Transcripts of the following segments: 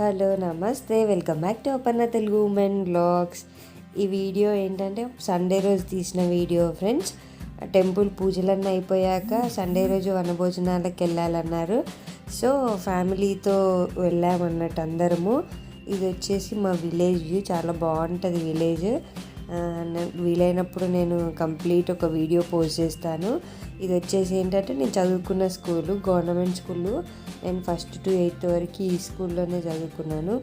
Hello నమస్తే, welcome back to Aparna Telugu women blogs. ఈ video ఏంటంటే సండే రోజు తీసిన వీడియో ఫ్రెండ్స్. టెంపుల్ పూజలన్నీ అయిపోయాక సండే రోజు వనభోజనాలకు వెళ్ళాలన్నారు. సో ఫ్యామిలీతో వెళ్ళామన్నట్టు అందరము. ఇది వచ్చేసి మా విలేజ్ వ్యూ, చాలా బాగుంటుంది విలేజ్. వీలైనప్పుడు నేను కంప్లీట్ ఒక వీడియో పోస్ట్ చేస్తాను. ఇది వచ్చేసి ఏంటంటే నేను చదువుకున్న స్కూలు గవర్నమెంట్ స్కూలు. నేను 1st to 8th వరకు ఈ స్కూల్లోనే చదువుకున్నాను.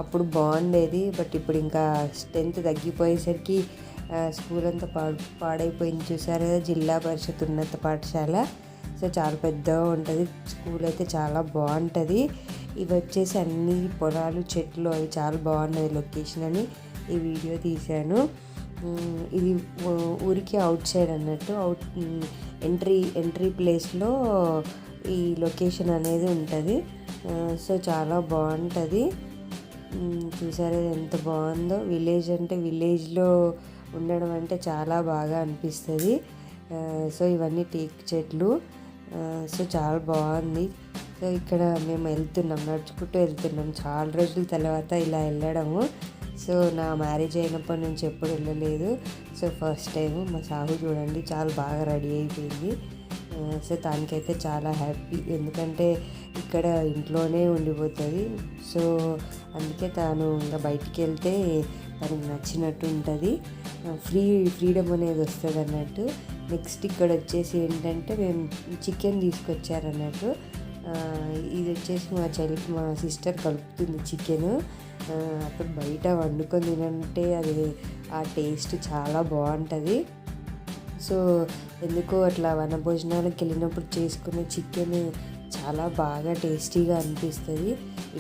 అప్పుడు బాగుండేది, బట్ ఇప్పుడు ఇంకా స్ట్రెంత్ తగ్గిపోయేసరికి స్కూల్ అంతా పాడైపోయింది. చూసారు కదా, జిల్లా పరిషత్ ఉన్నత పాఠశాల. సో చాలా పెద్దగా ఉంటుంది స్కూల్, అయితే చాలా బాగుంటుంది. ఇవి వచ్చేసి అన్ని పొలాలు, చెట్లు, అవి చాలా బాగున్నది లొకేషన్ అని ఈ వీడియో తీశాను. ఇది ఊరికి అవుట్ సైడ్ అన్నట్టు, ఎంట్రీ ప్లేస్లో ఈ లొకేషన్ అనేది ఉంటుంది. సో చాలా బాగుంటుంది. చూసారా ఎంత బాగుందో. విలేజ్ అంటే విలేజ్లో ఉండడం అంటే చాలా బాగా అనిపిస్తుంది. సో ఇవన్నీ టేక్ చెట్లు. సో చాలా బాగుంది. సో ఇక్కడ మేము నడుచుకుంటూ వెళ్తున్నాం. చాలా రోజుల తర్వాత ఇలా వెళ్ళడము. సో నా మ్యారేజ్ అయినప్పటి నుంచి ఎప్పుడు వెళ్ళలేదు. So first time. మా సాహు చూడండి చాలా బాగా రెడీ అయిపోయింది. సో దానికైతే చాలా హ్యాపీ, ఎందుకంటే ఇక్కడ ఇంట్లోనే ఉండిపోతుంది. సో అందుకే తాను ఇంకా బయటికి వెళ్తే తనకు నచ్చినట్టు ఉంటుంది, ఫ్రీడమ్ అనేది వస్తుంది అన్నట్టు. నెక్స్ట్ ఇక్కడ వచ్చేసి ఏంటంటే మేము చికెన్ తీసుకొచ్చారన్నట్టు. ఇది వచ్చేసి మా సిస్టర్ కలుపుతుంది చికెన్. అప్పుడు బయట వండుకొని తినంటే అది ఆ టేస్ట్ చాలా బాగుంటుంది. సో ఎందుకో అట్లా వనభోజనాలకు వెళ్ళినప్పుడు చేసుకునే చికెన్ చాలా బాగా టేస్టీగా అనిపిస్తుంది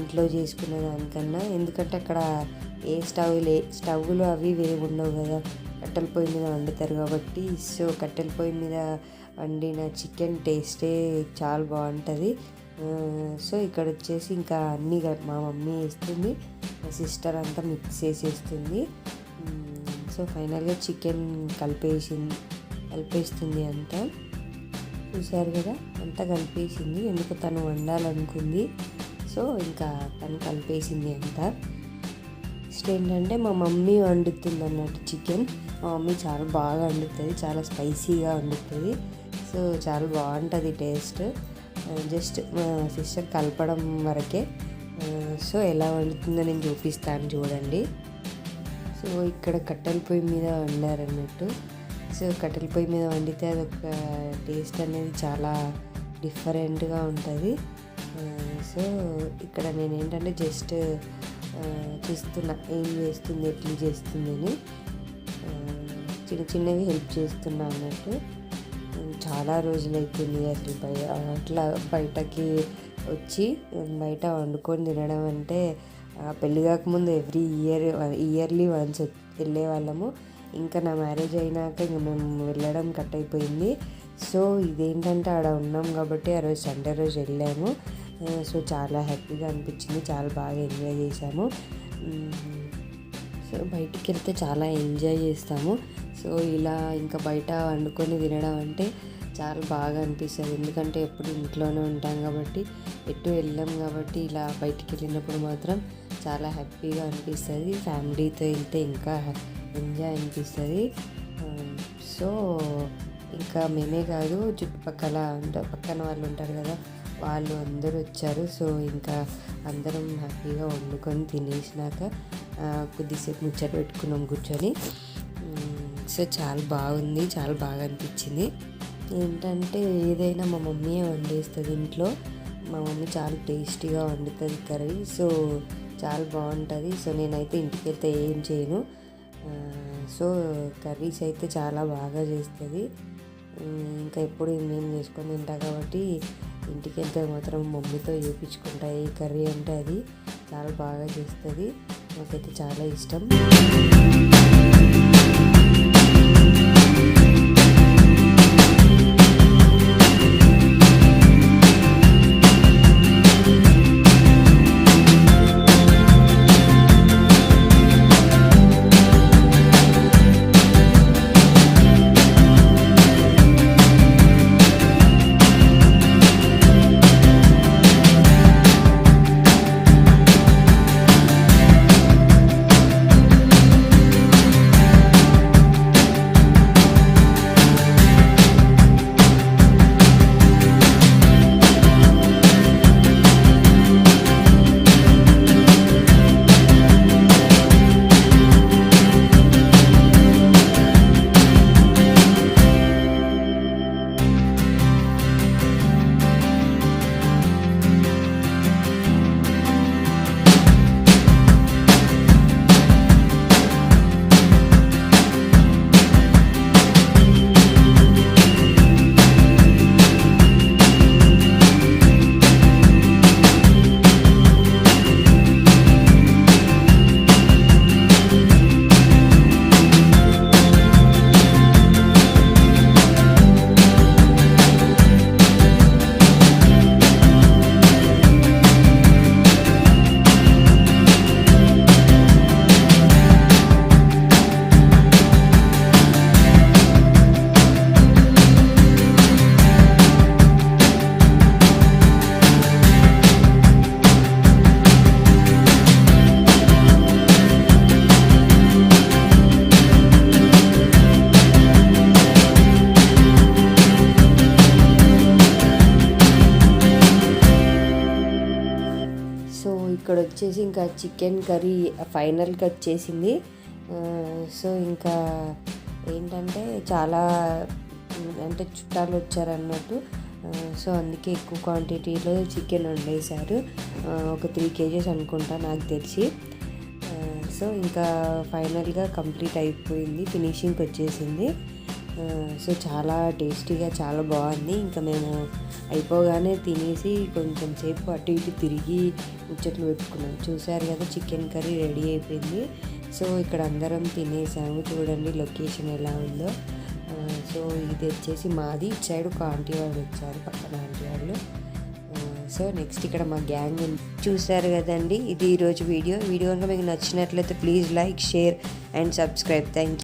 ఇంట్లో చేసుకునే దానికన్నా. ఎందుకంటే అక్కడ ఏ స్టవ్లు అవి వేవి ఉండవు కదా, కట్టెల పొయ్యి మీద వండుతారు కాబట్టి. సో కట్టెల పొయ్యి మీద వండిన చికెన్ టేస్టే చాలా బాగుంటుంది. సో ఇక్కడ వచ్చేసి ఇంకా అన్నీ మా మమ్మీ వేస్తుంది, మా సిస్టర్ అంతా మిక్స్ చేసేస్తుంది. సో ఫైనల్గా చికెన్ కలిపేస్తుంది అంతా. చూసారు కదా, అంతా కలిపేసింది. ఎందుకు తను వండాలనుకుంది. సో ఇంకా తను కలిపేసింది అంతా. నెక్స్ట్ ఏంటంటే మా మమ్మీ వండుతుంది అన్నట్టు చికెన్. మా మమ్మీ చాలా బాగా వండుతుంది, చాలా స్పైసీగా వండుతుంది. సో చాలా బాగుంటుంది టేస్ట్. జస్ట్ మా సిస్టర్ కలపడం వరకే. సో ఎలా వండుతుందో నేను చూపిస్తాను చూడండి. సో ఇక్కడ కట్టెల పొయ్యి మీద వండారన్నట్టు. సో కట్టెల పొయ్యి మీద వండితే అదొక టేస్ట్ అనేది చాలా డిఫరెంట్గా ఉంటుంది. సో ఇక్కడ నేను ఏంటంటే జస్ట్ చూస్తున్నా ఏం చేస్తుంది, ఎట్లా చేస్తుంది అని. చిన్నవి హెల్ప్ చేస్తున్నా అన్నట్టు. చాలా రోజులైతుంది అసలు అట్లా బయటకి వచ్చి బయట వండుకొని తినడం అంటే. పెళ్ళి కాకముందు ఇయర్లీ వన్స్ వెళ్ళే వాళ్ళము. ఇంకా నా మ్యారేజ్ అయినాక ఇంక మేము వెళ్ళడం కట్ అయిపోయింది. సో ఇదేంటంటే ఆడ ఉన్నాం కాబట్టి ఆ రోజు సండే రోజు వెళ్ళాము. సో చాలా హ్యాపీగా అనిపించింది, చాలా బాగా ఎంజాయ్ చేసాము. సో బయటికి వెళ్తే చాలా ఎంజాయ్ చేస్తాము. సో ఇలా ఇంకా బయట వండుకొని తినడం అంటే చాలా బాగా అనిపిస్తుంది. ఎందుకంటే ఎప్పుడు ఇంట్లోనే ఉంటాం కాబట్టి, ఎటు వెళ్ళాం కాబట్టి ఇలా బయటికి వెళ్ళినప్పుడు మాత్రం చాలా హ్యాపీగా అనిపిస్తుంది. ఫ్యామిలీతో వెళ్తే ఇంకా ఎంజాయ్ అనిపిస్తుంది. సో ఇంకా మేమే కాదు, చుట్టుపక్కల పక్కన వాళ్ళు ఉంటారు కదా, వాళ్ళు అందరూ వచ్చారు. సో ఇంకా అందరం హ్యాపీగా వండుకొని తినేసినాక కొద్దిసేపు ముచ్చట పెట్టుకున్నాం కూర్చొని. సో చాలా బాగుంది, చాలా బాగా అనిపించింది. ఏంటంటే ఏదైనా మా మమ్మీయే వండేస్తుంది ఇంట్లో. మా మమ్మీ చాలా టేస్టీగా వండుతుంది కర్రీ. సో చాలా బాగుంటుంది. సో నేనైతే ఇంటికి వెళ్తే ఏం చేయను. సో కర్రీస్ అయితే చాలా బాగా చేస్తుంది. ఇంకా ఎప్పుడు మేము చేసుకొని తింటా కాబట్టి ఇంటికి వెళ్తే మాత్రం మమ్మీతో చేయించుకుంటా. ఏ కర్రీ అంటే అది చాలా బాగా చేస్తుంది. నాకైతే చాలా ఇష్టం. వచ్చేసి ఇంకా చికెన్ కర్రీ ఫైనల్గా వచ్చేసింది. సో ఇంకా ఏంటంటే చాలా అంటే చుట్టాలు వచ్చారన్నట్టు. సో అందుకే ఎక్కువ క్వాంటిటీలో చికెన్ వండేశారు. ఒక 3 kgs అనుకుంటా నాకు తెలిసి. సో ఇంకా ఫైనల్గా కంప్లీట్ అయిపోయింది, ఫినిషింగ్కి వచ్చేసింది. సో చాలా టేస్టీగా చాలా బాగుంది. ఇంకా మేము అయిపోగానే తినేసి కొంచెం సేపు అటు ఇటు తిరిగి ముచ్చట్లు పెట్టుకున్నాం. చూసారు కదా, చికెన్ కర్రీ రెడీ అయిపోయింది. సో ఇక్కడ అందరం తినేసాము. చూడండి లొకేషన్ ఎలా ఉందో. సో ఇది వచ్చేసి మాది. ఇటు సైడ్ ఒక ఆంటీ వాళ్ళు వచ్చారు, పక్కన ఆంటీ వాళ్ళు. సో నెక్స్ట్ ఇక్కడ మా గ్యాంగ్ చూసారు కదండి. ఇది ఈరోజు వీడియో కనుక మీకు నచ్చినట్లయితే please like, share and subscribe. Thank you.